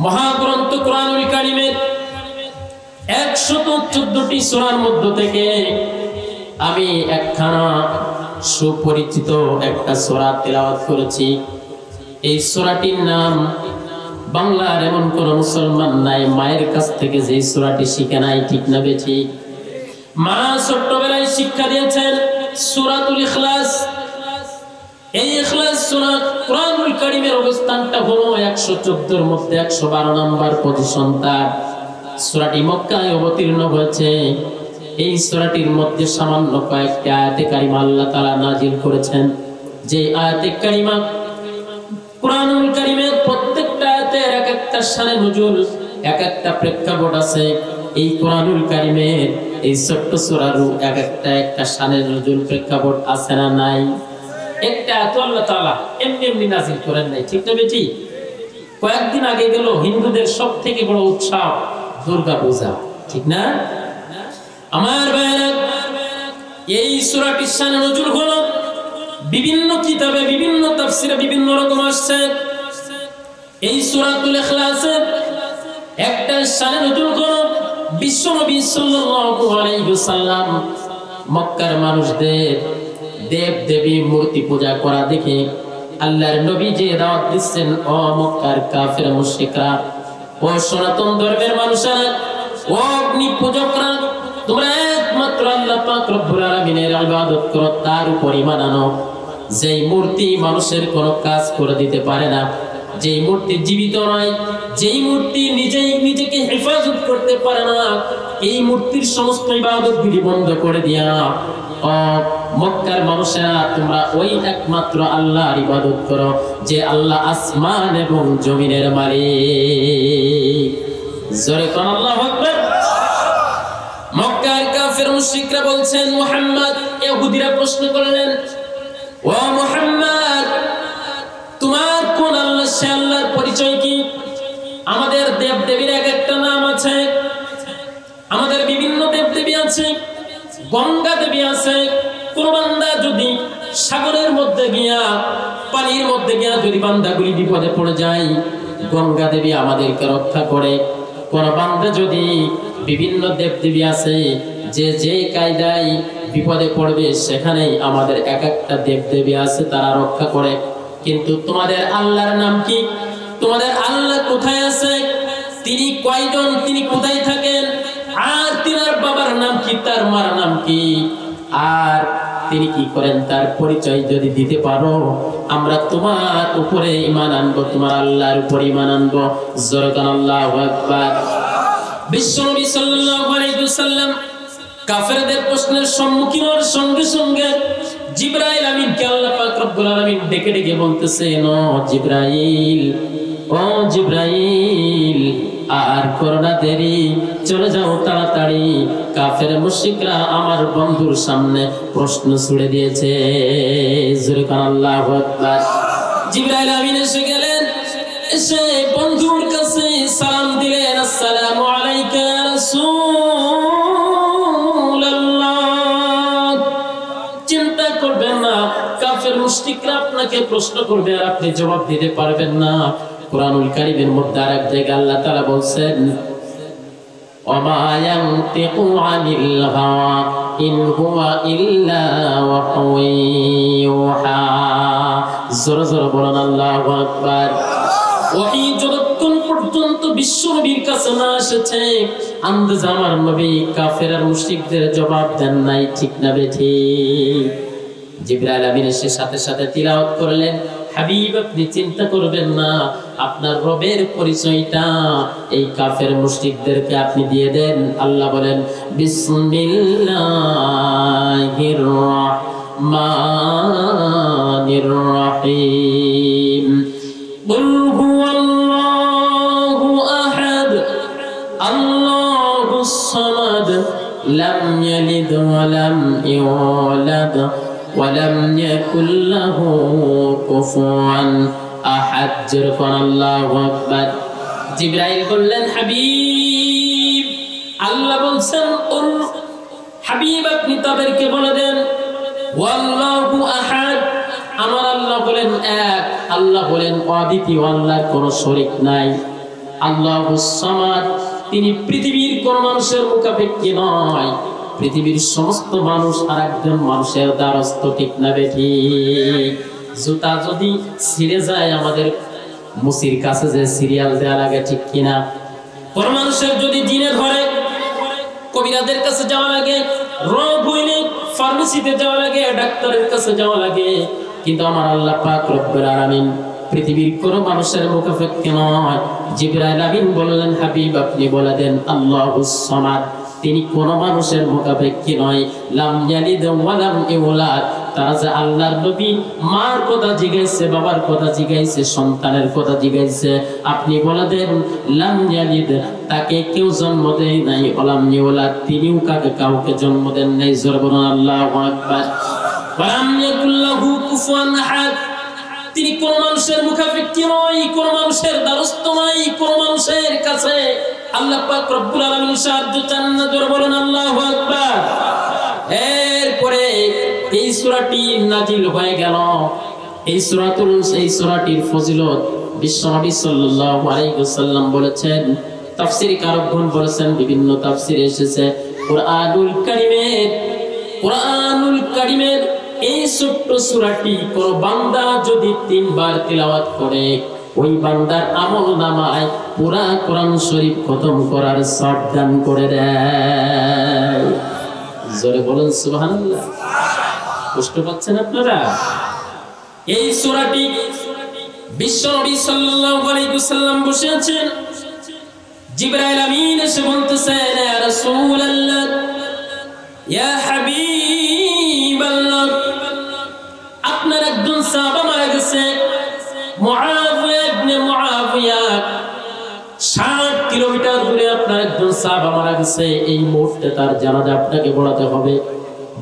মহাগ্রন্থ কোরআনুল কারীমের 114টি সূরার মধ্য থেকে আমি একখানা সুপরিচিত একটা সূরা তেলাওয়াত করেছি। এই সূরাটির নাম বাংলার এমন কোন মুসলমান নাই মায়ের কাছ থেকে যে সূরাটি শিখে নাই, ঠিক না বেঠি? মা ছোট্টবেলায় শিক্ষা দিয়েছেন সূরাতুল ইখলাস। এই ইখলাস সূরা কোরআনুল কারীমের অবস্থানটা হলো 114 এর মধ্যে 112 নম্বর পজিশন তার। সূরাটি মক্কায় অবতীর্ণ হয়েছে। এই সূরাটির মধ্যে সামান্য কয়েকটি আয়াতে কারিমা আল্লাহ তাআলা নাজিল করেছেন। যে আয়াতে কারিমা কোরআনুল কারীমের প্রত্যেকটা আয়াতের এক একটা শানে নুজুল, এক একটা প্রেক্ষাপট আছে। এই কোরআনুল কারীমের এই ছোট্ট সূরারও এক একটা শানে নুজুল প্রেক্ষাপট আছে না নাই? একটা আয়াত আল্লাহ তাআলা এমনি এমনি নাজিল করেন নাই, ঠিক না বেটি? কয়েকদিন আগে গেল হিন্দুদের সবথেকে বড় উৎসব দুর্গা পূজা, ঠিক না? আমার ভাইরা, এই সূরাটির শানে নুজুল হলো বিভিন্ন কিতাবে বিভিন্ন তাফসিরে বিভিন্ন রকম আসছে। এই সূরাতুল ইখলাসের একটা শানে নুজুল হলো বিশ্বনবী সাল্লাল্লাহু আলাইহি ওয়াসাল্লাম মক্কার মানুষদের দেব দেবী মূর্তি পূজা করা দেখে আল্লাহর নবী যে দাওয়াত দিচ্ছেন, ও মক্কার কাফের মুশরিকরা, ও সনাতন ধর্মের মানুষেরা, ও অগ্নি পূজকরা, তোমরা একমাত্র আল্লাহ পাক রব্বুল আলামিনের ইবাদত করো, তার উপর ঈমান আনো। যেই মূর্তি মানুষের কোনো কাজ করে দিতে পারে না, যেই মূর্তি জীবিত নয়, যেই মূর্তি নিজেকে হেফাজত করতে পারে না, এই মূর্তির সমস্ত ইবাদতগুলি বন্ধ করে দিয়া ও মক্কার মানুষেরা তোমরা ওই একমাত্র আল্লাহর ইবাদত করো যে আল্লাহ আসমান এবং জমিনের মালিক। জোরে কোন আল্লাহু আকবার। মক্কার কাফের মুশরিকরা বলছেন, মুহাম্মদ, ইহুদিরা প্রশ্ন করলেন, ও মুহাম্মদ, তোমার কোন আল্লাহ, সে আল্লাহর পরিচয় কি? আমাদের দেবদেবীর এক একটা নাম আছে, আমাদের বিভিন্ন দেবদেবী আছে, গঙ্গা দেবী আছে। কোন বান্দা যদি সাগরের মধ্যে গিয়া, পানির মধ্যে গিয়া যদি বান্দাগুলি বিপদে পড়ে যায়, গঙ্গা দেবী আমাদেরকে রক্ষা করে। কোন বান্দা যদি, বিভিন্ন দেবদেবী আছে, যে যে কায়দায় বিপদে পড়বে সেখানেই আমাদের এক একটা দেবদেবী আছে, তারা রক্ষা করে। কিন্তু তোমাদের আল্লাহর নাম কি? তোমাদের আল্লাহ কোথায় আছে? তিনি কয়জন? তিনি কোথায় থাকেন? আর তিনার বাবার নাম কি? তার মার নাম কি? আর তিনি কি করেন? তার পরিচয় যদি দিতে পারো, আমরা তোমার উপরে ঈমান আনবো, তোমার আল্লাহর উপরে ঈমান আনবো। জোরে বলেন আল্লাহু আকবার। বিশ্বনবী সাল্লাল্লাহু আলাইহি ওয়াসাল্লাম কাফেরদের প্রশ্নের সম্মুখীন হওয়ার সঙ্গে সঙ্গে জিবরাইল আমিনকে আল্লাহ পাক রব্বুল আলামিন ডেকে ডেকে বলতেছেন, ও জিবরাইল, ও জিবরাইল, আর করোনা দেরি, চলে যাও তাড়াতাড়ি, কাফের মুশরিকরা আমার বন্ধুর সামনে প্রশ্ন ছুড়ে দিয়েছে। জোরে কোন আল্লাহু আকবার। জিবরাইল আমিন এসে গেলেন, এসে বন্ধুর কাছে সালাম দিলেন, আসসালামু আলাইকা ইয়া রাসূলুল্লাহ। চিন্তা করবেন না, কাফের মুশরিকরা আপনাকে প্রশ্ন করবে আর আপনি জবাব দিতে পারবেন না। কোরআনুল কারীমের মধ্যে আরেক জায়গায় আল্লাহ তাআলা বলছেন, ওমা ইয়ানতিকু আনিল হাওয়া ইন হুয়া ইল্লা ওয়াহয়ুন ইউহা। জোরে জোরে বলেন আল্লাহু আকবার। ওহী যতক্ষণ পর্যন্ত বিশ্বনবীর কাছে না এসেছে, আন্দাজ আমার নবী কাফের আর মুশরিকদের জবাব দেন নাই, ঠিক না বেঠিক? জিবরাইল আমিন এসে সাথে সাথে তিলাওয়াত করলেন, হাবিব, আপনি চিন্তা করবেন না, আপনার রবের পরিচয়টা এই কাফের মুশরিকদেরকে আপনি দিয়ে দেন। আল্লাহ বলেন, বিসমিল্লাহির রহমানির রহিম, কুল হুয়াল্লাহু আহাদ, আল্লাহুস সামাদ, লাম ইয়ালিদ ওয়া লাম ইউলাদ ওয়ালাম ইয়াকুল লাহু কুফুয়ান আহাদ। যেরকম আল্লাহু আকবার। জিবরাইল বললেন, হাবিব, আল্লাহ বলছেন, ওর হাবিব আপনি তাদেরকে বলে দেন, ওয়াল্লাহু আহাদ, আমার আল্লাহ বলেন এক, আল্লাহ বলেন অদ্বিতীয়, আল্লাহর কোনো শরীক নাই। আল্লাহুস সামাদ, তিনি পৃথিবীর কোন মানুষের মুখাপেক্ষী নয়, পৃথিবীর সমস্ত মানুষ আর একজন মানুষের দ্বারস্থ, ঠিক না বেঠি? জুতা যদি ছিঁড়ে যায় আমাদের মুসির কাছে যে সিরিয়াল দেওয়া লাগে, ঠিক কিনা? কোন মানুষের যদি জিনে ধরে কবিরাজের কাছে যাওয়া লাগে, রোগ হইলে ফার্মেসিতে যাওয়া লাগে, ডাক্তারের কাছে যাওয়া লাগে। কিন্তু আমার আল্লাহ পাক রব্বুল আলামিন পৃথিবীর কোন মানুষের মুখাপেক্ষী নয়। জিবরাইল আমিন বললেন, হাবিব আপনি বলে দেন আল্লাহুস সামাদ, তিনি কোন মানুষের মুখাপেক্ষী নয়। লাম ইয়ালিদ ওয়া লাম ইউলাদ, তারা যে আল্লাহর নবী মার কথা জিগাইছে, বাবার কথা জিগাইছে, সন্তানের কথা জিগাইছে, আপনি বলে দেন লাম ইয়ালিদ, তাকে কেউ জন্ম দেয় নাই, ওয়ালাম ইউলাদ, তিনিও কাউকে জন্ম দেন নাই। জোরে বলুন আল্লাহু আকবার। ওয়ালাম ইয়াকুল লাহু কুফুয়ান আহাদ, তিনি কোন মানুষের মুখাপেক্ষী নয়, কোন মানুষের দ্বারস্থ নয়, কোন মানুষের কাছে আল্লাহ পাক রব্বুল আলামিন সাহায্য চান না। জোরে বলুন আল্লাহু আকবার। এরপরে এই সূরাটি নাজিল হয়ে গেল। এই সূরাটির ফজিলত বিশ্বনবী সাল্লাল্লাহু আলাইহি ওয়াসাল্লাম বলেছেন, তাফসীর কারকগণ বলেছেন, বিভিন্ন তাফসীরে এসেছে, কুরআনুল কারীমের এই ছোট্ট সূরাটি কোন বান্দা যদি 3 বার তিলাওয়াত করে, ওই বান্দার আমলনামায় পুরা কোরআন শরীফ খতম করার সওয়াব দান করে দেয়। জোরে বলেন সুবহানাল্লাহ। কষ্ট পাচ্ছেন আপনারা? এই সূরাটি বিশ্বনবী সাল্লাল্লাহু আলাইহি ওয়াসাল্লাম বসে আছেন, জিবরাইল আমিন এসে বলতেছেন, ইয়া রাসূলুল্লাহ, ইয়া হাবিবাল্লাহ, আপনার একজন সাহাবা মারা গেছে, মুআবিয়া ইবনে মুআবিয়া, 60 কিলোমিটার দূরে আপনার একজন সাহাবা মারা গেছে, এই মুহূর্তে তার জানাজা আপনাকে পড়াতে হবে।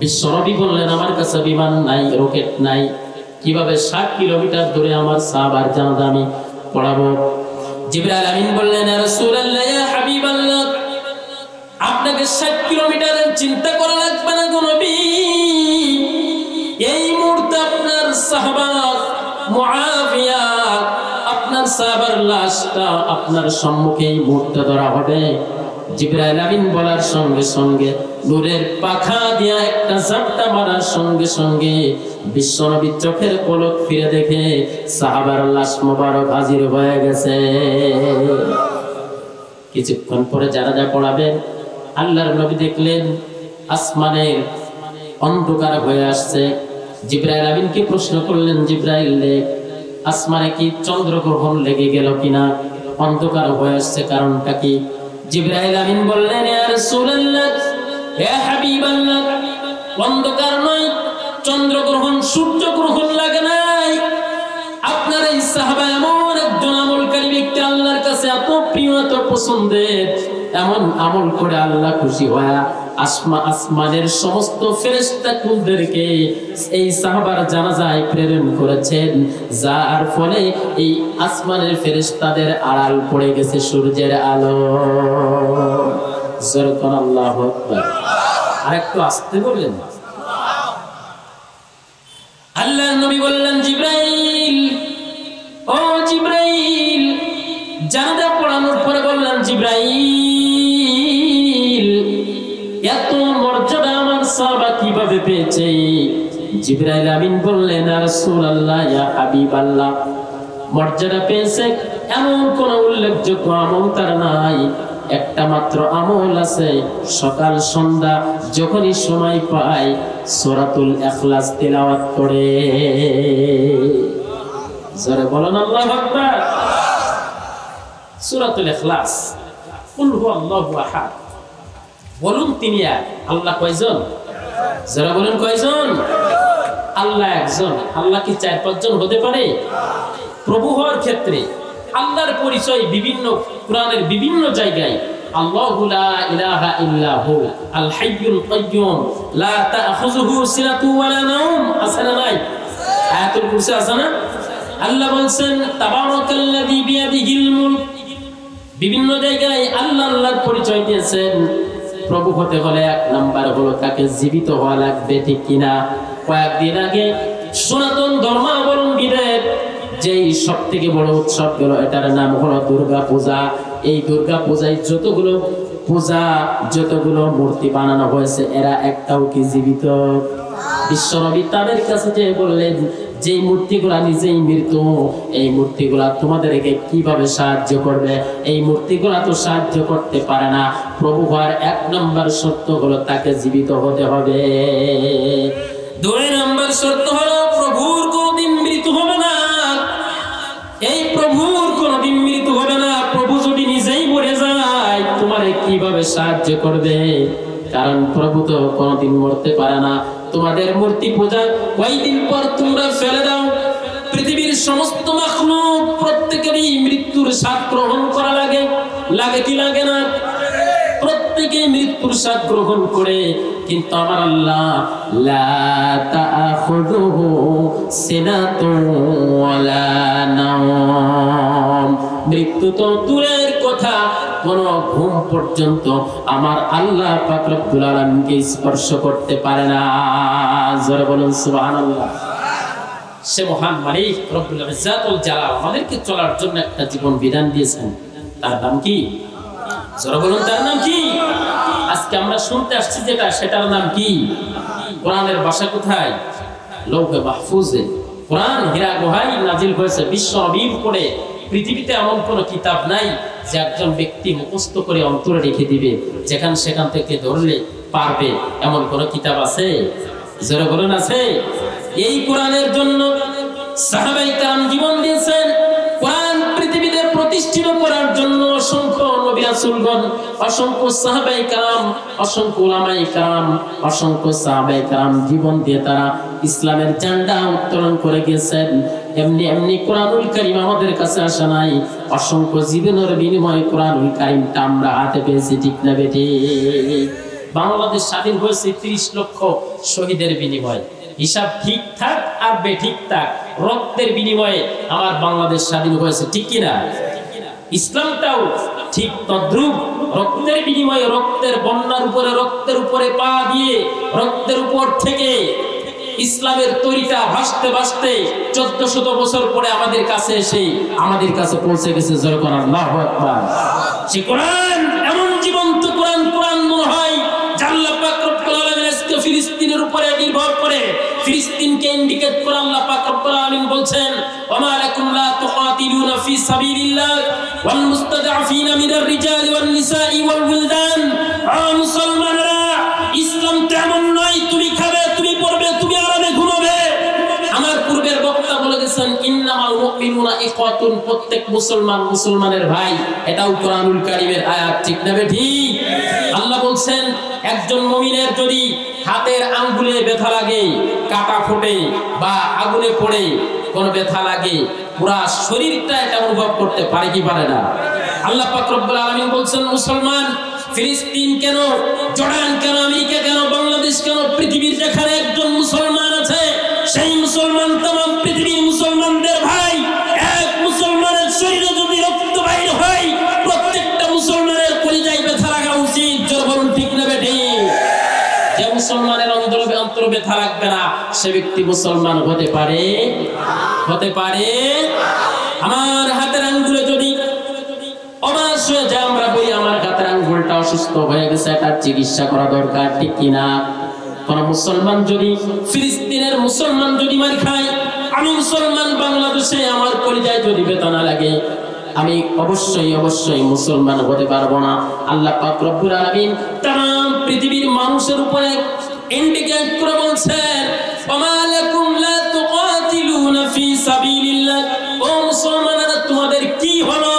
বিশ্বনবী বললেন, আমার কাছে বিমান নাই, রকেট নাই, কিভাবে 60 কিলোমিটার দূরে আমার সাহাবার জানাজা আমি পড়াবো? জিবরাইল আমিন বললেন, ইয়া রাসূলুল্লাহ, ইয়া হাবিবাল্লাহ, আপনাকে 60 কিলোমিটারের চিন্তা করা লাগবে না গো নবী। এই মুহূর্তে আপনার সাহাবা মুআবিয়া, আপনার সাহাবার লাশটা আপনার সম্মুখে এই মুহূর্তে ধরা হবে। জিবরাইল আমিন বলার সঙ্গে সঙ্গে নূরের পাখা দিয়া একটা ঝাপটা মারার সঙ্গে সঙ্গে বিশ্বনবী চোখের পলক ফিরে দেখে সাহাবার লাশ মোবারক হাজির হয়ে গেছে। কিছুক্ষণ পরে জানাজা পড়াবেন, আল্লাহর নবী দেখলেন আসমানের অন্ধকার হয়ে আসছে। জিবরাইল আমিনকে প্রশ্ন করলেন, জিবরাইল, আসমানে কি চন্দ্রগ্রহণ লেগে গেল কিনা? অন্ধকার হয়ে আসছে, কারণটা কি? জিবরাইল আমিন বললেন, ইয়া রাসূলুল্লাহ, ইয়া হাবিবাল্লাহ, অন্ধকার নয়, চন্দ্রগ্রহণ, সূর্যগ্রহণ লাগে নাই। আপনার এই সাহাবা এমন একজন আমলকারী ব্যক্তি, আল্লাহর কাছে এত প্রিয়, এত পছন্দের, এমন আমল করে আল্লাহ খুশি হয়ে আসমানের সমস্ত ফেরেশতাকুলদেরকে এই সাহাবার জানাজায় প্রেরণ করেছেন, যার ফলে এই আসমানের ফেরেশতাদের আড়াল পড়ে গেছে সূর্যের আলো। জোরে কোন আল্লাহু আকবার। আরেকটু আস্তে বললেন। আল্লাহর নবী বললেন, জিবরাইল, ও জিবরাইল, জানাজা পড়ানোর পরে বললেন, জিবরাইল, এত মর্যাদা আমার সাহাবা কিভাবে পেয়েছে? জিবরাইল আমিন বললেন, ইয়া রাসূলুল্লাহ, ইয়া হাবিবাল্লাহ, মর্যাদা পেয়েছে এমন কোন উল্লেখযোগ্য আমল তার নাই। একটা মাত্র আমল আছে, সকাল সন্ধ্যা যখনই সময় পায় সূরাতুল ইখলাস তিলাওয়াত করে। জোরে বলেন আল্লাহু আকবার। সূরাতুল ইখলাস, কুল হুয়াল্লাহু আহাদ, বলুন তিনি এক। আল্লাহ কয়জন? যারা বলেন কয়জন? আল্লাহ একজন। আল্লাহ কি 4-5 জন হতে পারে? প্রভু হওয়ার ক্ষেত্রে আল্লাহর পরিচয় বিভিন্ন কোরআনের বিভিন্ন জায়গায়, আল্লাহু লা ইলাহা ইল্লা হু আল হাইয়ুল কাইয়্যুম লা তাখুযুহু সিনাতু ওয়া লা নাওম, আছে না নাই? আয়াতুল কুরসি আছে না? আল্লাহ বলেন তাবারাকাল্লাযী বিয়াদিহিল মুলক। বিভিন্ন জায়গায় আল্লাহর পরিচয় দিয়েছেন। প্রভু হতে হলে 1 নাম্বার হলো তাকে জীবিত হওয়া লাগবে, ঠিক কিনা? কয়েকদিন আগে সনাতন ধর্মাবলম্বীদের যেই সবথেকে বড় উৎসব হলো এটার নাম হলো দুর্গা পূজা। এই দুর্গা পূজায় যতগুলো মূর্তি বানানো হয়েছে এরা একটাও কি জীবিত? বিশ্বনবী তাদের কাছে যে বললেন যে মূর্তিগুলা নিজেই মৃত, এই মূর্তিগুলা তোমাদেরকে কিভাবে সাহায্য করবে? এই মূর্তিগুলা তো সাহায্য করতে পারে না। প্রভু হওয়ার 1 নম্বর শর্ত হলো তাকে জীবিত হতে হবে। 2 নম্বর শর্ত হলো প্রভুর কোনদিন মৃত্যু হবে না। এই প্রভুর কোনদিন মৃত্যু হবে না। প্রভু যদি নিজেই মরে যায় তোমারে কিভাবে সাহায্য করবে? কারণ প্রভু তো কোনদিন মরতে পারে না। তোমাদের মূর্তি পূজা কয়েকদিন পর তোমরা ফেলে দাও। পৃথিবীর সমস্ত মাখলুক প্রত্যেকেরই মৃত্যুর স্বাদ গ্রহণ করা লাগে, লাগে কি লাগে না? প্রত্যেকে মৃত্যুর স্বাদ গ্রহণ করে, কিন্তু আমার আল্লাহ লা তাআখুযুহু সিনাতুন ওয়ালা নাওম, মৃত্যু তো দূরের কথা, কোন ঘুম পর্যন্ত আমার আল্লাহ পাক রব্বুল আলামিনকে স্পর্শ করতে পারে না। জোরে বলুন সুবহানাল্লাহ। সে মহান মালিক রব্বুল ইজ্জাত ওয়াল জালাল আমাদেরকে চলার জন্য একটা জীবন বিধান দিয়েছেন, তার নাম কি? জোরে বলুন, তার নাম কি? আজকে আমরা শুনতে আসছি যেটা, সেটার নাম কি? কোরআনের ভাষা কোথায়? লৌহে মাহফুজে। কোরআন হীরা গুহায় নাজিল হয়েছে। বিশ্ব নবীর উপরে পৃথিবীতে এমন কোন কিতাব নাই যে একজন ব্যক্তি মুখস্থ করে অন্তরে রেখে দিবে, সেখান থেকে ধরলে পারবে, এমন কোন কিতাব আছে? জোরে বলুন, আছে? এই কোরআনের জন্য সাহাবায়ে কেরাম জীবন দিয়েছেন। কোরআন পৃথিবীতে প্রতিষ্ঠিত করার জন্য অসংখ্য নবী রাসূলগণ, অসংখ্য সাহাবায়ে কেরাম, অসংখ্য উলামায়ে কেরাম, অসংখ্য সাহাবায়ে কেরাম জীবন দিয়ে তারা ইসলামের ঝান্ডা উত্তোলন করে গেছেন। এমনি কোরআনুল কারীম আমাদের কাছে আসে নাই, অসংখ্য জীবনের বিনিময়ে কোরআনুল কারীমটা আমরা হাতে পেয়েছি, ঠিক না বেটি? বাংলাদেশ স্বাধীন হয়েছে 30 লক্ষ শহীদের বিনিময়ে। হিসাব ঠিক থাক আর বেঠিক থাক, রক্তের বিনিময়ে আমার বাংলাদেশ স্বাধীন হয়েছে, ঠিক কিনা? ইসলামটাও ঠিক তদ্রুপ, রক্তের বিনিময়ে, রক্তের বন্যার উপরে, রক্তের উপরে পা দিয়ে, রক্তের উপর থেকে ইসলামের তরিটা ভাসতে ভাসতে 1400 বছর পরে আমাদের কাছে এসে আমাদের কাছে পৌঁছে গেছে। জোরে বলুন আল্লাহু আকবার। সে কোরআন এমন জীবন্ত কোরআন মনে হয় যে আল্লাহ পাক রব্বুল আলামিন আজকে ফিলিস্তিনের উপরে নির্ভর করে ফিলিস্তিনকে ইন্ডিকেট করে আল্লাহ পাক রব্বুল আলামিন বলছেন, ওয়া লাকুম লা তুকাতিলুনা ফি সাবিলিল্লাহ ওয়াল মুস্তাদআফিনা মিনার রিজালি ওয়ান নিসাই ওয়াল উলদান। মুসলমানরা, ইসলাম তেমন নয় তুমি খাবে, তুমি পড়বে, তুমি আরামে ঘুমাবে। আমার পূর্বের বক্তা বলে গেছেন ইন্নামাল মুমিনুনা ইখওয়াতুন, প্রত্যেক মুসলমান মুসলমানের ভাই। এটাও কোরআনুল কারীমের আয়াত, ঠিক না বেঠি? আল্লাহ বলছেন একজন মুমিনের যদি হাতের আঙ্গুলে ব্যথা লাগে, কাটা ফোটে বা আগুনে পড়ে কোন ব্যথা লাগে, পুরা শরীরটা এটা অনুভব করতে পারে কি পারে না? আল্লাহ পাক রব্বুল আলামিন বলছেন মুসলমান, ফিলিস্তিন কেন, জর্ডান কেন, আমেরিকা কেন, বাংলাদেশ কেন, পৃথিবীর যেখানে একজন মুসলমান আছে সেই মুসলমান तमाम পৃথিবীর মুসলমানদের ভাই। এক মুসলমানের শরীরে যদি রক্ত বাইর হয় প্রত্যেকটা মুসলমানের কলিজায় ব্যথা লাগা উচিত। জোরে বলুন, ঠিক না বেঠি? যে মুসলমানের অন্তরে ব্যথা লাগবে না সে ব্যক্তি মুসলমান হতে পারে? হতে পারে? আমার হাতের আঙ্গুলে যদি অবাস হয়ে যায়, আমরা বলি আমার হাতের আঙ্গুলটা অসুস্থ হয়ে গেছে, এটার চিকিৎসা করা দরকার, ঠিক কিনা? কোন মুসলমান যদি, ফিলিস্তিনের মুসলমান যদি মার খায়, আমি মুসলমান বাংলাদেশে আমার কলিজায় যদি বেদনা লাগে, আমি অবশ্যই মুসলমান হতে পারবো না। আল্লাহ পাক রব্বুল আলামিন तमाम পৃথিবীর মানুষের উপরে ইন্ডিকেট করে বলছেন, ওয়া লাকুম লা তুকাতিলুনা ফি সাবিলিল্লাহ। ও মুসলমানেরা, তোমাদের কি হলো?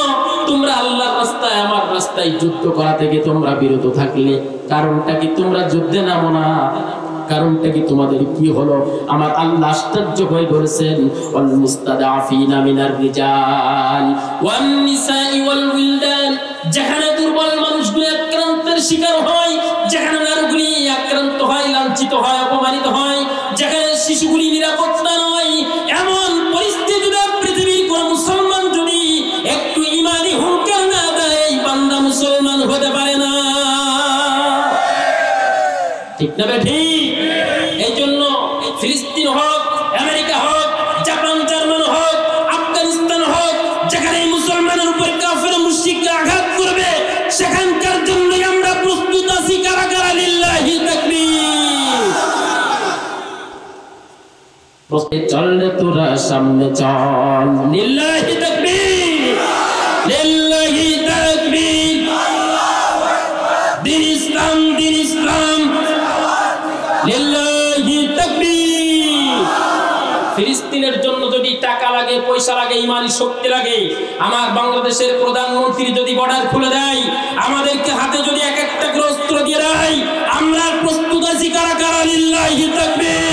তোমরা আল্লাহর রাস্তায়, আমার রাস্তায় যুদ্ধ করা থেকে তোমরা বিরত থাকলে, কারণটা কি? তোমরা যুদ্ধে নামো না, কারণটা কি? তোমাদের কি হলো? আমার আল্লাহ আশ্চর্য হয়ে বলেছেন, ওয়াল মুস্তাদআফিনা মিনার রিজাল ওয়ান নিসাই ওয়াল উলদান। যেখানে দুর্বল মানুষগুলো আক্রান্তের শিকার হয়, যেখানে নারীগুলি আক্রান্ত হয়, লাঞ্ছিত হয়, অপমানিত হয়, যেখানে শিশুগুলি নিরাপত্তা নয়, এমন পরিস্থিতিতে পৃথিবীর কোন মুসলমান যদি একটু ঈমানি হুঙ্কার না দেয়, এই বান্দা মুসলমান হতে পারে না, ঠিক না বেঠি? এই জন্য ফিলিস্তিন হোক, আমেরিকা হোক, জাপান, জার্মান হোক, চল তোরা সামনে চল, লিল্লাহি তাকবীর, লিল্লাহি তাকবীর, দিন ইসলাম, দিন ইসলাম, লিল্লাহি তাকবীর। ফিলিস্তিনের জন্য যদি টাকা লাগে, পয়সা লাগে, ইমানি শক্তি লাগে, আমার বাংলাদেশের প্রধানমন্ত্রী যদি বর্ডার খুলে দেয়, আমাদেরকে হাতে যদি এক একটা অস্ত্র দিয়ে দেয়, আমরা প্রস্তুত আছি। কারা কারা? লিল্লাহি তাকবীর।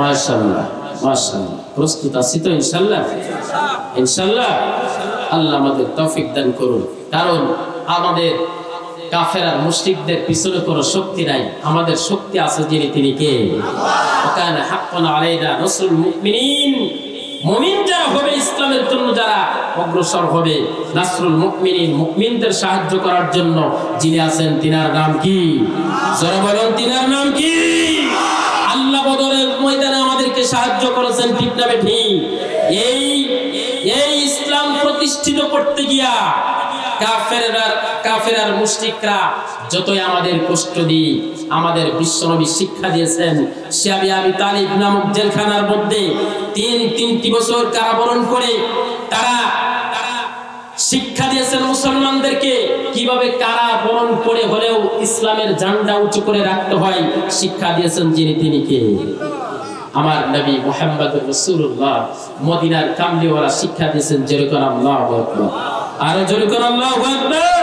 মাশাআল্লাহ, মাশাআল্লাহ। প্রস্তুত আছি তো ইনশাআল্লাহ? ইনশাআল্লাহ। আল্লাহ আমাদের তৌফিক দান করুন। কারণ আমাদের কাফের আর মুশরিকদের পিছনে কোনো শক্তি নাই, আমাদের শক্তি আছে যিনি, তিনি কে? ওয়াকানা হাক্কান আলাইনা নাসরুল মুমিনিন। মুমিন যারা হবে, ইসলামের জন্য যারা অগ্রসর হবে, নাসরুল মুমিনিন, মুমিনদের সাহায্য করার জন্য যিনি আছেন, তিনার নাম কি? যারা বলেন তিনার নাম কি? আল্লাহ বদরের ময়দানে আমাদেরকে সাহায্য করেছেন, ঠিক না বেঠিক? এই ইসলাম প্রতিষ্ঠিত করতে গিয়া কাফের আর মুশরিকরা যতই আমাদের কষ্ট দিয়ে, আমাদের বিশ্বনবী শিক্ষা দিয়েছেন, শিয়াবি আবি তালিব নামক জেলখানার মধ্যে তিনটি বছর কারাবরণ করে তারা শিক্ষা দিয়েছেন মুসলমানদেরকে কিভাবে কারাবরণ করে হলেও ইসলামের ঝান্ডা উঁচু করে রাখতে হয়। শিক্ষা দিয়েছেন যিনি, তিনি কে? আমার নবী মুহাম্মদুর রাসূলুল্লাহ। মদিনার কামলিওয়ালা শিক্ষা দিয়েছেন, যেরকম আল্লাহু আকবার, আরো যেরকম আল্লাহু আকবার।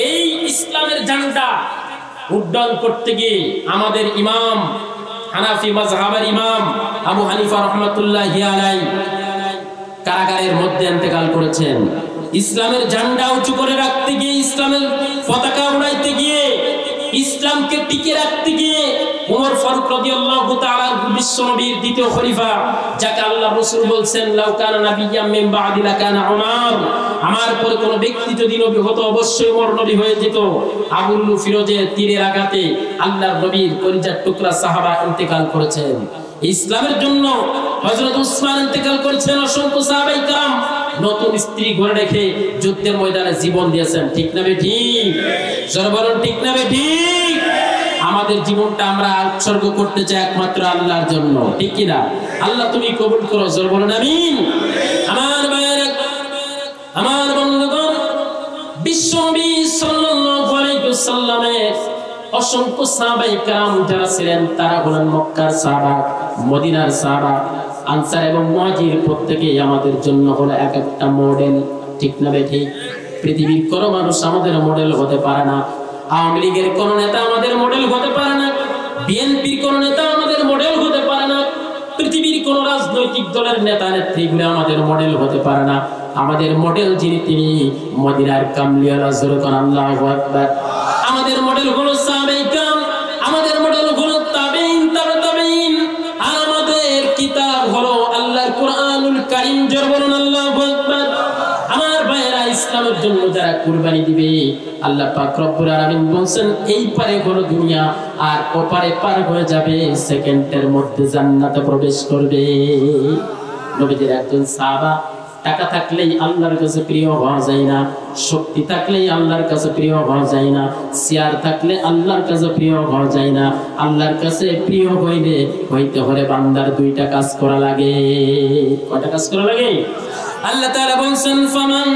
এই ইসলামের ঝান্ডা উড্ডয়ন করতে গিয়ে আমাদের ইমাম, হানাফি মাযহাবের ইমাম আবু হানিফা রাহমাতুল্লাহি আলাইহি কারাগারের মধ্যে ইন্তেকাল করেছেন। ইসলামের ঝান্ডা উঁচু করে রাখতে গিয়ে, ইসলামের পতাকা উড়াইতে গিয়ে, ইসলামকে টিকে রাখতে গিয়ে ওমর ফারুক রাদিয়াল্লাহু তাআলা বিশ্বনবীর দ্বিতীয় খলিফা, যাকে আল্লাহ রাসূল বলছেন, লাউ কানা নাবিয়্যাম মিন বা'দি লাকানা উমর, আমার পরে কোন ব্যক্তি যদি নবী হতো অবশ্যই ওমর নবী হয়ে যেত। আবুল ফিরোজের তীরের আঘাতে আল্লাহর নবীর কলিজার টুকরা সাহাবা ইন্তেকাল করেছেন। ইসলামের জন্য হযরত উসমান ইন্তেকাল করেছেন। অসংখ্য সাহাবায়ে কেরাম নতুন স্ত্রী ঘরে রেখে যুদ্ধের ময়দানে জীবন দিয়েছেন, ঠিক না বেঠিক? যারা বলেন ঠিক না বেঠিক? আমাদের জীবনটা আমরা উৎসর্গ করতে চাই একমাত্র আল্লাহর জন্য, ঠিক কি না? আল্লাহ তুমি কবুল করো, যারা বলেন আমিন। আমার ভাইয়েরা, আমার বন্ধুগণ, বিশ্বনবী সাল্লাল্লাহু আলাইহি ওয়াসাল্লামের অসংখ্য সাহাবায়ে কেরাম যারা ছিলেন, তারা হলেন মক্কার সাহাবা, মদিনার সাহাবা, আনসার এবং মুহাজির। প্রত্যেকেই আমাদের জন্য হলো এক একটা মডেল, ঠিক না বেঠিক? পৃথিবীর কোনো মানুষ আমাদের মডেল হতে পারে না। আওয়ামী লীগের কোন নেতা আমাদের মডেল হতে পারে না, বিএনপির কোন নেতা আমাদের মডেল হতে পারে না, পৃথিবীর কোন রাজনৈতিক দলের নেতা নেত্রীগুলো আমাদের মডেল হতে পারে না। আমাদের মডেল যিনি, তিনি মদিনার কামলিওয়ালা, যখন আল্লাহু আকবার। আমাদের মডেল হলো সাহাবায়ে কেরাম, আমাদের মডেল হলো তাবেঈন, তাবেঈন। আর আমাদের কিতাব হলো আল্লাহর কোরআনুল কারীম, যারা বলেন আল্লাহু আকবার। আমার ভাইয়েরা, ইসলামের জন্য যারা কুরবানি দিবে, আল্লাহ পাক রব্বুল আলামিন বলেন, এই পারে হলো দুনিয়া আর ওপারে পার হয়ে যাবে, সেকেন্ডের মধ্যে জান্নাতে প্রবেশ করবে। নবীদের একজন সাহাবা, টাকা থাকলেই আল্লাহর কাছে প্রিয় হওয়া যায় না, শক্তি থাকলেই আল্লাহর কাছে প্রিয় হওয়া যায় না, চেয়ার থাকলে আল্লাহর কাছে প্রিয় হওয়া যায় না। আল্লাহর কাছে প্রিয় হইতে হলে বান্দার দুইটা কাজ করা লাগে। কয়টা কাজ করা লাগে? আল্লাহ তাআলা বলেন, ফামান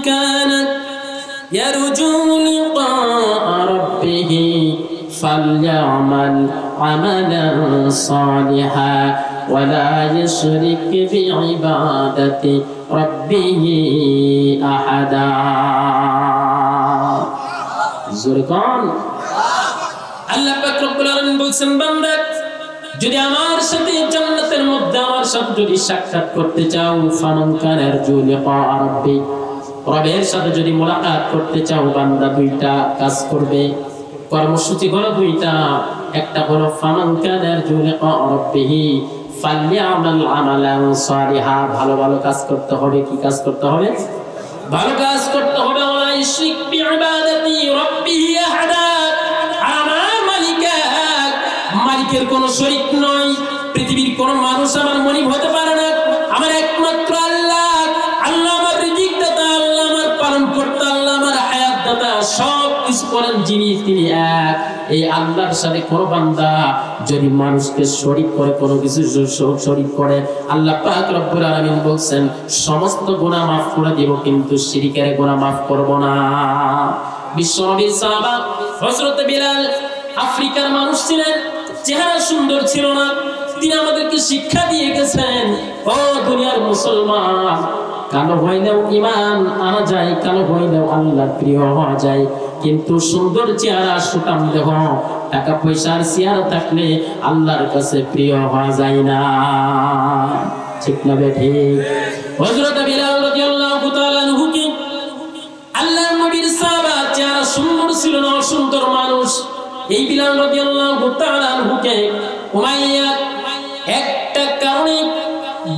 কানা ইয়ারজু লিকা রাব্বিহি ফালইআমাল আমালান সালিহা ওয়ালা ইউশরিক বিইবাদাতি রাব্বিহি আহাদা। জোরকান আল্লাহ পাক রব্বুল আলামিন বলেন, বান্দা যদি আমার সাথে জান্নাতের মধ্যে আমার সাথে যদি সাক্ষাৎ করতে চাও, ফামান কানা ইয়ারজু লিকা রাব্বি, রবের সাথে যদি মোলাকাত করতে চাও, বান্দা দুইটা কাজ করবে। কর্মসূচি হলো দুইটা। একটা হলো ফামান কানা ইয়ারজু লিকা রাব্বিহি ফালইআমাল আমালান সালিহা, ভালো ভালো কাজ করতে হবে। কি কাজ করতে হবে? ভালো কাজ করতে হবে। ওয়ালা ইউশরিক বিইবাদাতি রাব্বিহি আহাদা, আমার মালিক মালিকের কোনো শরীক নয়, পৃথিবীর কোনো মানুষ আমার মনিব হতে পারে না, আমার একমাত্র আল্লাহ। আল্লাহ আমার রিজিক দাতা, আল্লাহ আমার পালন কর্তা, আল্লাহ আমার হায়াত দাতা, সব কিছু করেন যিনি, তিনি এক। এই আল্লাহর সাথে কোনো বান্দা যদি মানুষকে শরীক করে, কোনো কিছু শরীক করে, আল্লাহ পাক রব্বুল আলামিন বলছেন সমস্ত গুনাহ মাফ করে দেব, কিন্তু শিরকের গুনাহ মাফ করব না। বিশ্বনবীর সাহাবা হযরত বিলাল আফ্রিকার মানুষ ছিলেন, চেহারা সুন্দর ছিল না, তিনি আমাদেরকে শিক্ষা দিয়ে গেছেন, ও দুনিয়ার মুসলমান, কালো হইলেও ঈমান আনা যায়, কালো হইলেও আল্লাহর প্রিয় হওয়া যায়, কিন্তু সুন্দর চেহারা, সুঠাম দেহ, টাকা পয়সার চেহারা থাকলে আল্লাহর কাছে প্রিয় হওয়া যায় না। ঠিক না বেঠিক? হযরত বিলাল রাদিয়াল্লাহু তাআলা আনহু কি আল্লাহর নবীর সাহাবা, চেহারা সুন্দর ছিল না, সুন্দর মানুষ। এই বিলাল রাদিয়াল্লাহু তাআলা আনহুকে উমাইয়া একটা কারণে,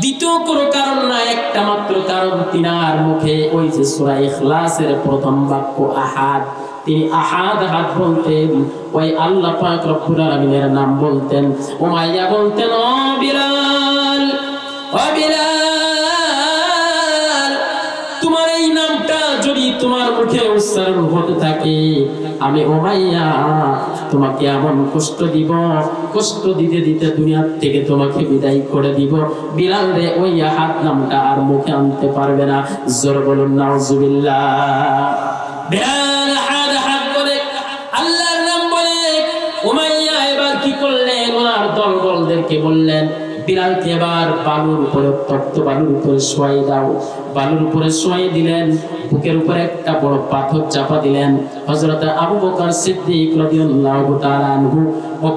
দ্বিতীয় কোনো কারণ না, একটা মাত্র কারণ, তিনার মুখে ওই যে সূরা ইখলাসের প্রথম বাক্য আহাদ, তিনি আহাদ আহাদ বলতেন, ওই আল্লাহ পাক রব্বুল আলামিনের নাম বলতেন। উমাইয়া বলতেন, ও বিলাল, ও বিলাল, তোমার এই নামটা যদি তোমার মুখে উচ্চারণ হতে থাকে, আমি উমাইয়া তোমাকে এমন কষ্ট দিব, কষ্ট দিতে দিতে দুনিয়া থেকে তোমাকে বিদায় করে দিব। বিলাল রে, ওই আহাদ নামটা আর মুখে আনতে পারবে না। জোর বলুন নাউজুবিল্লাহ। বিলাল আহাদ আহাদ বলে আল্লাহর নাম বলে। উমাইয়া এবার কি করলেন, ওনার দলবলদেরকে বললেন, বিলালকে এবার বালুর উপরে, তপ্ত বালুর উপরে শোয়াই দাও। বালুর উপরে শোয়াই দিলেন, বুকের উপরে একটা বড় পাথর চাপা দিলেন। হযরত আবু বকর সিদ্দিক রাদিয়াল্লাহু তাআলা আনহু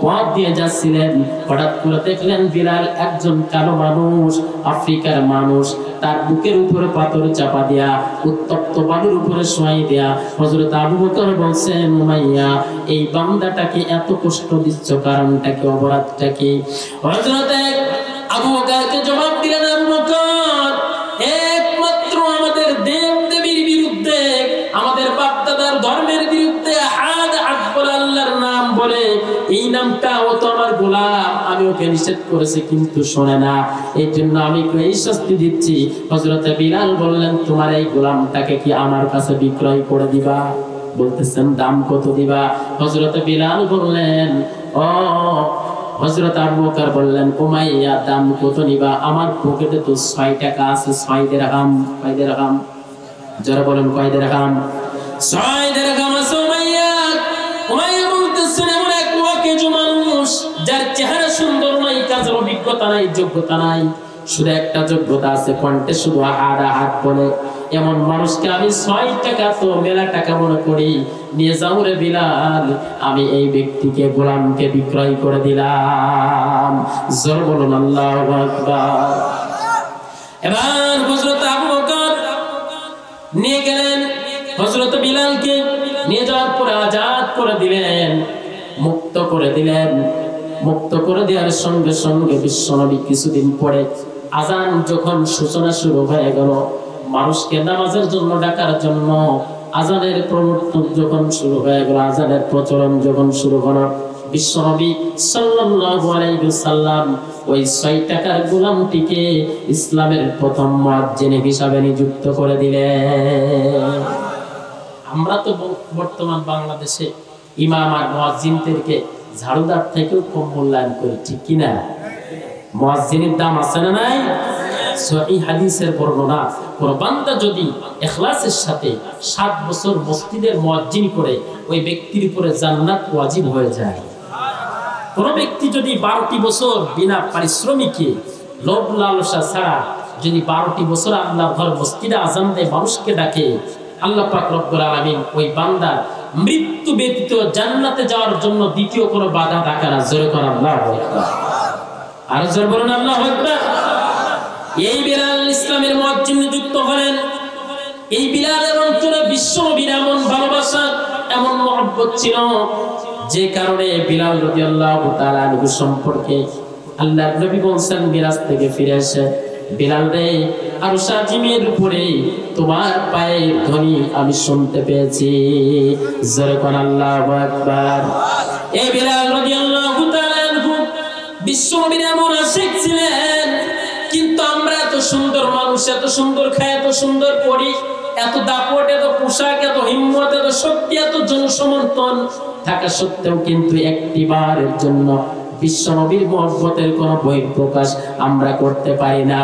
পথ দিয়ে যাচ্ছিলেন, হঠাৎ করে দেখলেন বিলাল একজন কালো মানুষ, আফ্রিকার মানুষ, তার বুকের উপরে পাথর চাপা দেয়া, উত্তপ্ত বালুর উপরে শোয়াই দেয়া। হযরত আবু বকর বলছেন, উমাইয়া, এই বান্দাটাকে এত কষ্ট দিচ্ছ, কারণটা কি, অপরাধটা কি? হযরত আবু বকরকে জবাব দিলেন, আবু বকর, একমাত্র আমাদের দেব দেবীর বিরুদ্ধে, আমাদের বাপ দাদার ধর্মের বিরুদ্ধে আহাদ আহাদ বলে আল্লাহর নাম বলে, এই নামটা ও তো আমার গোলাম, আমি ওকে নিষেধ করেছি কিন্তু শোনে না, এই জন্য আমি এই শাস্তি দিচ্ছি। হযরত বিলাল বললেন, তোমার এই গোলামটাকে কি আমার কাছে বিক্রয় করে দিবা? বলতেছেন, দাম কত দিবা? হযরত বিলাল বললেন, ও হযরত আবু বকর বললেন, উমাইয়া, দাম কত নিবা? আমার পকেটে তো 6 টাকা আছে, 6 দিরহাম। কয় দিরহাম? যারা বলেন কয় দিরহাম? 6 দিরহাম আছে উমাইয়া। উমাইয়া বলতেছেন, এমন এক ওয়াকিজু মানুষ, যার চেহারা সুন্দর নাই, কাজের অভিজ্ঞতা নাই, যোগ্যতা নাই, শুধু একটা যোগ্যতা আছে, কণ্ঠে শুধু আহাদ আহাদ বলে, এমন মানুষকে আমি 6 টাকা তো মেলা টাকা মনে করি, নিয়ে যাও রে বিলাল, আমি এই ব্যক্তিকে, গোলামকে বিক্রয় করে দিলাম। জোর বলুন আল্লাহু আকবার। এবার হযরত আবু বকর নিয়ে গেলেন, হযরত বিলালকে নিয়ে যাওয়ার পরে আজাদ করে দিলেন, মুক্ত করে দিলেন। মুক্ত করে দেওয়ার সঙ্গে সঙ্গে বিশ্বনবী কিছুদিন পরে আজান যখন সূচনা শুরু হয়ে গেল, মানুষকে নামাজের জন্য ডাকার জন্য আজানের প্রবর্তন যখন শুরু হয়ে গেল, আজানের প্রচলন যখন শুরু হলো, বিশ্বনবী সাল্লাল্লাহু আলাইহি ওয়াসাল্লাম ওই 6 টাকার গোলামটিকে ইসলামের প্রথম মুয়াজ্জিন হিসাবে নিযুক্ত করে দিলেন। আমরা তো বর্তমান বাংলাদেশে ইমাম আর মুয়াজ্জিনদেরকে ঝাড়ুদার থেকেও কম মূল্যায়ন করি, ঠিক কিনা? মুয়াজ্জিনের দাম আছে না নাই? সহিহ হাদিসের বর্ণনা, কোন বান্দা যদি ইখলাসের সাথে 7 বছর মসজিদের মুয়াজ্জিন করে, ওই ব্যক্তির উপরে জান্নাত ওয়াজিব হয়ে যায়। কোন ব্যক্তি যদি 12টি বছর বিনা পারিশ্রমিকে, লোভ লালসা ছাড়া যদি 12টি বছর আল্লাহর ঘর মসজিদে আযান দেয়, মানুষকে ডাকে, আল্লাহ পাক রব্বুল আলামিন ওই বান্দার মৃত্যু ব্যতীত জান্নাতে যাওয়ার জন্য দ্বিতীয় কোনো বাধা রাখে না। জোরে করে আল্লাহু আকবার। আর জোরে বলুন আল্লাহু আকবার। এই বিলাল ইসলামের মুয়াজ্জিন নিযুক্ত হলেন। এই বিলালের অন্তরে বিশ্বনবীর এমন ভালোবাসা, এমন মহব্বত ছিল, যে কারণে বিলাল রাদিয়াল্লাহু তাআলা আনহু সম্পর্কে আল্লাহর নবী বলেন, মিরাজ থেকে ফিরে এসে, বিলাল রে, আরশ আজিমের উপরে তোমার পায়ের ধ্বনি আমি শুনতে পেয়েছি। জোরে করে আল্লাহু আকবার। এই বিলাল রাদিয়াল্লাহু তাআলা আনহু বিশ্বনবীর এমন আশিক ছিলেন, কিন্তু আমরা এত সুন্দর মানুষ, এত সুন্দর খাই, এত সুন্দর পড়ি, এত দাপট, এত পোশাক, এত হিম্মত, এত শক্তি, এত জনসমর্থন থাকা সত্ত্বেও কিন্তু একটি বারের জন্য বিশ্বনবীর মহব্বতের কোন বহিঃপ্রকাশ আমরা করতে পারি না,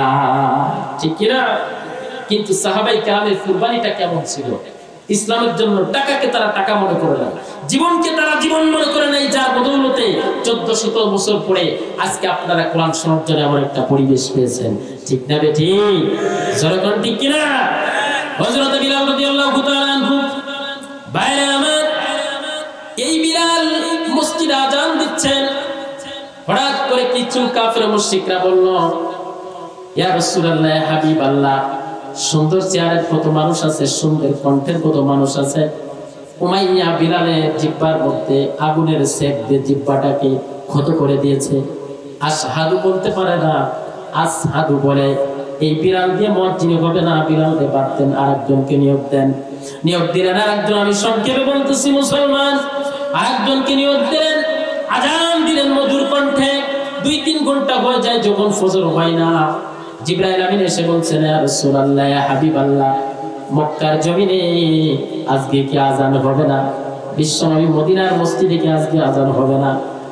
ঠিক কিনা? কিন্তু সাহাবাই কেরামের কুরবানিটা কেমন ছিল? ইসলামের জন্য টাকাকে তারা টাকা মনে করে না, জীবনকে তারা জীবন মনে করে নাই, যার বদৌলতে 1400 বছর পরে আজকে আপনারা কোরআন শোনার জন্য এমন একটা পরিবেশ পেয়েছেন, ঠিক না বেঠি? জনগণ ঠিক কিনা? হযরত বিলাল রাদিয়াল্লাহু তাআলা আনহু, বাইরে আমার, এই বিলাল মসজিদে আযান দিচ্ছেন, হঠাৎ করে কিছু কাফের মুশরিকরা বলল, ইয়া রাসূলুল্লাহ, হাবিবাল্লাহ, সুন্দর চেহারার কত মানুষ আছে, সুন্দর কণ্ঠের কত মানুষ আছে, উমাইয়া বিলালের জিহ্বার মধ্যে আগুনের সেক দিয়ে জিহ্বাটাকে ক্ষত করে দিয়েছে, আশহাদু বলতে পারে না, আসহাদু বলে, এই বিলাল দিয়ে মসজিদে হবে না, বিলাল দিয়ে বাদ দেন, আরেকজনকে নিয়োগ দেন। নিয়োগ দিলেন আরেকজন, আমি সংক্ষেপে বলতেছি মুসলমান, আরেকজনকে নিয়োগ দিলেন, আযান দিলেন মধুর কণ্ঠে, 2-3 ঘন্টা হয়ে যায়, যখন ফজর হয় না, জিবরাইল আমিন এসে বলছেন, ইয়া রাসূলুল্লাহ, ইয়া হাবিবাল্লাহ, মক্কার জমিনে আজকে কি আযান হবে না? বিশ্বনবী মদিনার মসজিদে কি আজকে আযান হবে না?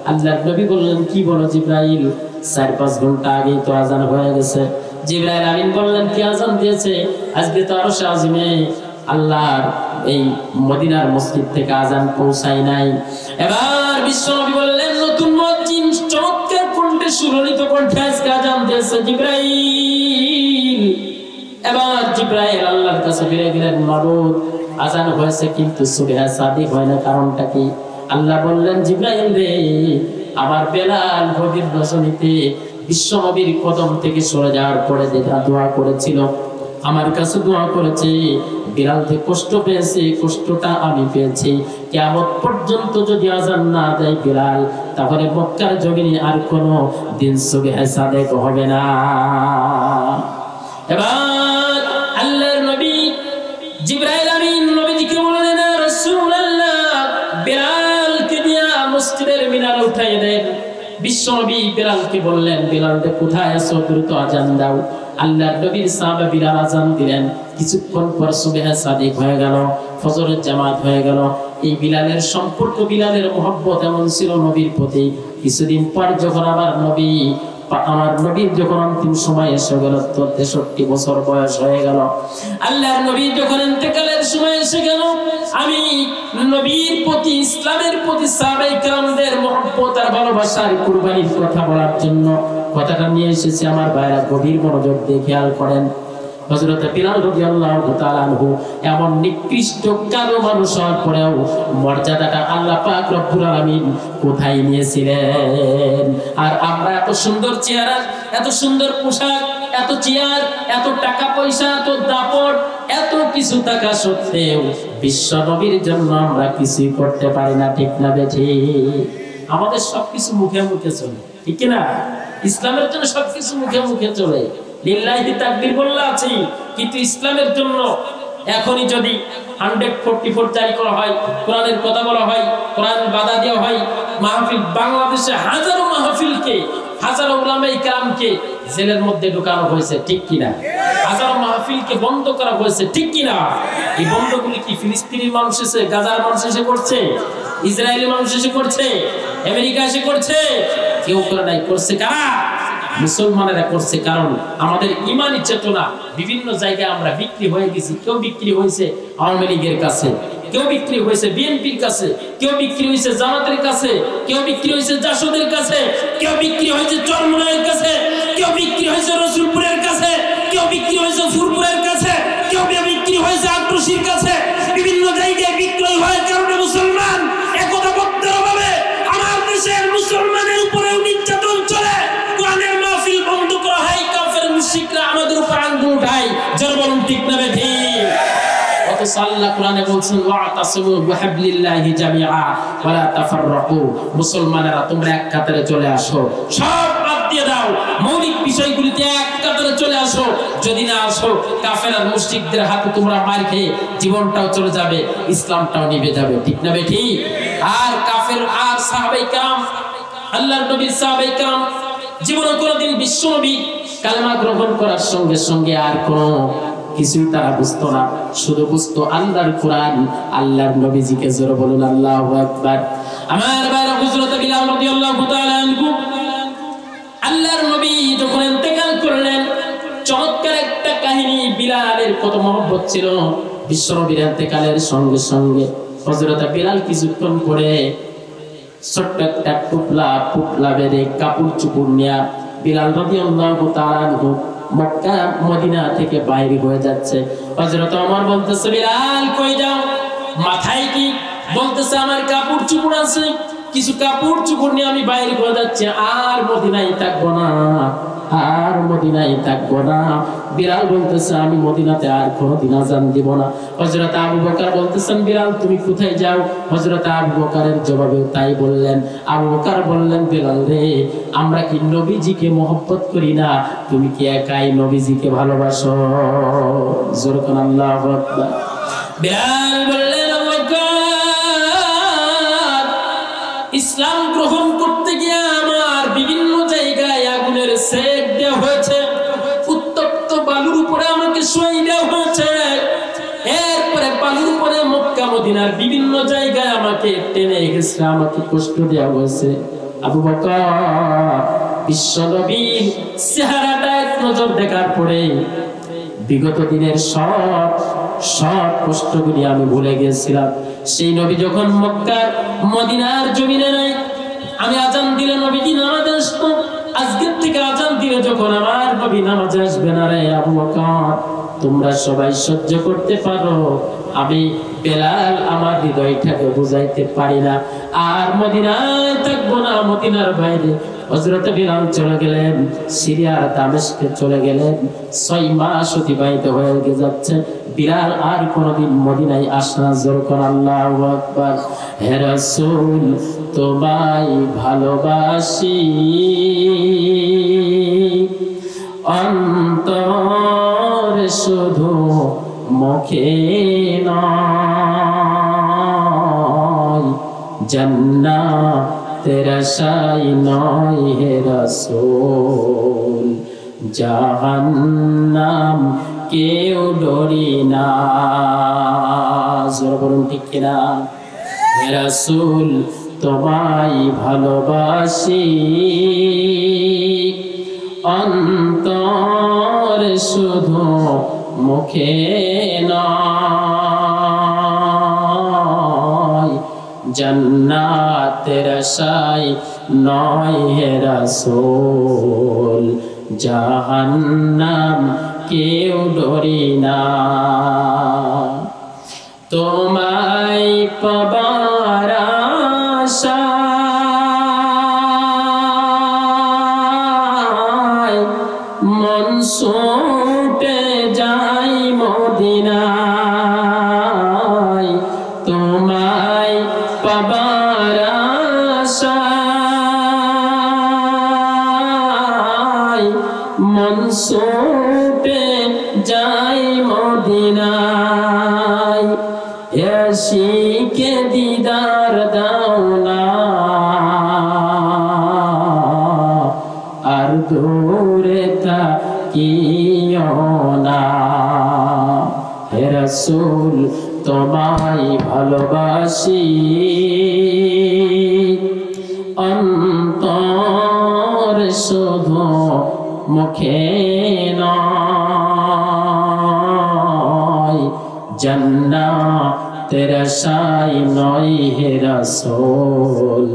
আল্লাহর নবী বললেন, কি বলো জিবরাইল, 4-5 ঘন্টা আগে তো আযান হয়ে গেছে। জিবরাইল আমিন বললেন, কি আযান দিয়েছে? আজকে তো আরশে আজিমে আল্লাহর এই মদিনার মসজিদ থেকে আযান পৌঁছায় নাই। এবার বিশ্বনবী বললেন, নতুন মসজিদ চমৎকার কণ্ঠে, সুললিত কণ্ঠে আজকে আযান দিয়েছে জিবরাইল। এবার জিবরাইল আল্লাহর কাছে ফিরে গেলেন, মাবুদ, আযান হয়েছে কিন্তু সুবহে সাদিক হয় না, কারণটা কি? আল্লাহ বললেন, জিবরাইল রে, আমার বেলাল গভীর রজনীতে বিশ্বনবীর কদম থেকে সরে যাওয়ার পরে যেটা দোয়া করেছিল, আমার কাছে দোয়া করেছে, বিলাল যে কষ্ট পেয়েছে, কষ্টটা আমি পেয়েছি। কিয়ামত পর্যন্ত যদি আযান না দেয় বিলাল, তাহলে মক্কার জমিনে আর কোনো দিন সুবহে সাদিক হবে না। এবার আল্লাহর নবী জিবরাইল আমিন নবীজিকে বললেন, ইয়া রাসূলুল্লাহ, বিলালকে দিয়া মসজিদের মিনারে উঠাইয়ে দেন। বিশ্বনবী বিলালকে বললেন, বিলাল রে, কোথায় আছো? দ্রুত আযান দাও। আল্লাহর নবীর সাহাবা বিলাল আযান দিলেন, কিছুক্ষণ পর সুবহে সাদিক হয়ে গেল, ফজরের জামাত হয়ে গেল। এই বিলালের সম্পর্ক, বিলালের মহব্বত এমন ছিল নবীর প্রতি। কিছুদিন পর যখন আমার নবীর যখন অন্তিম সময় এসে গেল, 63 বছর বয়স হয়ে গেল, আল্লাহর নবী যখন ইন্তেকালের সময় এসে গেল, আমি নবীর প্রতি, ইসলামের প্রতি সাহাবায়ে কেরামদের মহব্বত আর ভালোবাসার কুরবানির কথা বলার জন্য কথাটা নিয়ে এসেছি। আমার ভাইরা গভীর মনোযোগ দিয়ে খেয়াল করেন। হযরত বিলাল রাদিয়াল্লাহু তাআলা আনহু এমন নিকৃষ্ট কালো মানুষ হওয়ার পরেও মর্যাদাটা আল্লাহ পাক রব্বুল আলামিন কোথায় নিয়েছিলেন? আর আমরা এত সুন্দর চেহারা, এত সুন্দর পোশাক, এত চেয়ার, এত টাকা পয়সা, এত দাপট, এত কিছু থাকা সত্ত্বেও বিশ্ব নবীর জন্য আমরা কিছুই করতে পারি না, ঠিক না বেঠি? আমাদের সবকিছু মুখে মুখে চলে, ঠিক না? ইসলামের জন্য সবকিছু মুখে মুখে চলে, লিল্লাহি তাকবীর বললে আছি, কিন্তু ইসলামের জন্য এখনই যদি 144 জারি করা হয়, কোরআনের কথা বলা হয়, কোরআন বাধা দেওয়া হয়, মাহফিল, বাংলাদেশে হাজারো মাহফিলকে, হাজারো উলামায়ে কেরামকে জেলের মধ্যে ঢোকানো হয়েছে, ঠিক কিনা? হাজারো মাহফিলকে বন্ধ করা হয়েছে, ঠিক কিনা? এই বন্ধগুলি কি ফিলিস্তিনের মানুষ এসে, গাজার মানুষ এসে করছে, ইসরায়েলি মানুষ এসে করছে, আমেরিকা এসে করছে? কেউ করে নাই, করছে কারা? মুসলমানেরা করছে। কারণ আমাদের ঈমানি চেতনা বিভিন্ন জায়গায় আমরা বিক্রি হয়ে গেছি। কেউ বিক্রি হয়েছে আওয়ামী লীগের কাছে, কেউ বিক্রি হয়েছে বিএনপির কাছে, কেউ বিক্রি হয়েছে জামাতের কাছে, কেউ বিক্রি হয়েছে জাসদের কাছে, কেউ বিক্রি হয়েছে চরমনাইয়ের কাছে, কেউ বিক্রি হয়েছে রসুলপুরের কাছে, কেউ বিক্রি হয়েছে ফুরপুরের কাছে, কেউ বিক্রি হয়েছে আক্রোশীর কাছে। বিভিন্ন জায়গায় বিক্রয় হওয়ার কারণে মুসলমান একতাবদ্ধভাবে আমার দেশের মুসলমানের উপরে নির্যাতন চলে। কোরআনের মাহফিল বন্ধ করা হয়, কাফের মুশরিকরা আমাদের উপর আঙ্গুল উঠায়। যারা বলুন ঠিক না বেঠি? অথচ আল্লাহ কোরআনে বলছেন, ওয়াতাসিমু বিহাবলিল্লাহি জামিআ ওয়া লা তাফাররাকু। মুসলমানেরা তোমরা এক কাতারে চলে আসো, সব বাদ দিয়ে দাও, মৌলিক বিষয়গুলিতে এক কাতারে চলে আসো। যদি না আসো, কাফের আর মুশরিকদের হাতে তোমরা মার খেয়ে জীবনটাও চলে যাবে, ইসলামটাও নিভে যাবে, ঠিক না বেঠি? আর কাফের আর সাহাবায়ে কেরাম আল্লাহর নবী সাহাবায়ে কেরাম জীবনে কোনোদিন বিশ্ব নবী কালেমা গ্রহণ করার সঙ্গে সঙ্গে আর কোনো কিছুই তারা বুঝতো না, শুধু বুঝতো আল্লাহর কোরআন, আল্লাহর নবীজিকে। জোরে বলুন আল্লাহু আকবার। আমার ভাইরা, হযরত বিলাল রাদিয়াল্লাহু তাআলা আনহু আল্লাহর নবী যখন ইন্তেকাল করলেন, চমৎকার একটা কাহিনী। বিলালের কত মহব্বত ছিল। বিশ্ব নবীর ইন্তেকালের সঙ্গে সঙ্গে হযরত বিলাল কিছুক্ষণ পরে ছোট্ট একটা টুপলা বেঁধে কাপড় চুপড় নিয়ে বিলাল রাদিয়াল্লাহু তাআলা আনহু মক্কা মদিনা থেকে বাইরে হয়ে যাচ্ছে। হযরত ওমর বলতেছে, বিলাল কই যাও? মাথায় কি? বলতেছে, আমার কাপড় চুপড় আছে, কিছু কাপড় চুপড় নিয়ে আমি বাইরে হয়ে যাচ্ছি, আর মদিনায় থাকবো না, আর মদিনায় থাকবো না। বিলাল বলতেছে, আমি মদিনাতে আর কোনোদিন আযান দিব না। হযরত আবু বকর বলতেছেন, বিলাল তুমি কোথায় যাও? হযরত আবু বকরের জবাবে তাই বললেন। আবু বকর বললেন, বিলাল রে, আমরা কি নবীজিকে মহব্বত করি না? তুমি কি একাই নবীজিকে ভালোবাসো? জোরে কোন আল্লাহু আকবার। বিলাল বললেন, আবু বকর, ইসলাম গ্রহণ করতে গিয়ে আমার বিভিন্ন জায়গায় আগুনের সেক দেওয়া হয়েছে, উত্তপ্ত বালুর উপরে আমাকে শুয়াই দেওয়া হয়েছে, এরপরে বালুর উপরে মক্কা মদিনার বিভিন্ন জায়গায় আমাকে টেনে গেছে, আমাকে কষ্ট দেওয়া হয়েছে। আবু বকর, বিশ্ব নবীর চেহারাটা এক নজর দেখার পরে বিগত দিনের সব কষ্টগুলি আমি ভুলে গিয়েছিলাম। সেই নবী যখন মক্কার মদিনার জমিনে নাই, আমি আজান দিলে নবীজি নামাজে আসতো, আজকের থেকে আজান দিলে যখন আমার নবী নামাজে আসবে না রে আবু বকর, তোমরা সবাই সহ্য করতে পারো, আমি বেলাল আমার হৃদয়টাকে বুঝাইতে পারি না, আর মদিনায় থাকবো না, মদিনার বাইরে। হযরত বিলাল চলে গেলেন, সিরিয়ার দামেস্কে চলে গেলেন। 6 মাস অতিবাহিত হয়ে যাচ্ছে, বিলাল আর কোনোদিন মদিনায় আসে না। জোরে কোন আল্লাহু আকবার। হে রাসূল, তোমায় ভালোবাসি অন্তর শুধু মুখে নয়, জান্নাতের আশায় নয় হে রাসূল, জাহান্নাম কেউ ডরি না। জোরে বলুন ঠিক কিনা? হে রাসূল, তোমায় ভালোবাসি অন্তর শুধু মুখে নয়, জান্নাতের আশায় নয় হে রাসূল, জাহান্নাম কেউ ডরি না। তোমায় পাবার আশায় মন ছুটে যাই মদিনায়, তোমায় পাবার আশায় মন ছুটে যাই মদিনায়, আশিকে দিদার দাও না, আর দূরে থাকিও না। হে রাসূল, তোমায় ভালোবাসি অন্তর শুধু মুখে নয়, জান্নাতের আশায় নয় হে রাসূল,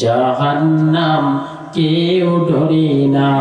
জাহান্নাম কেউ ডরি না।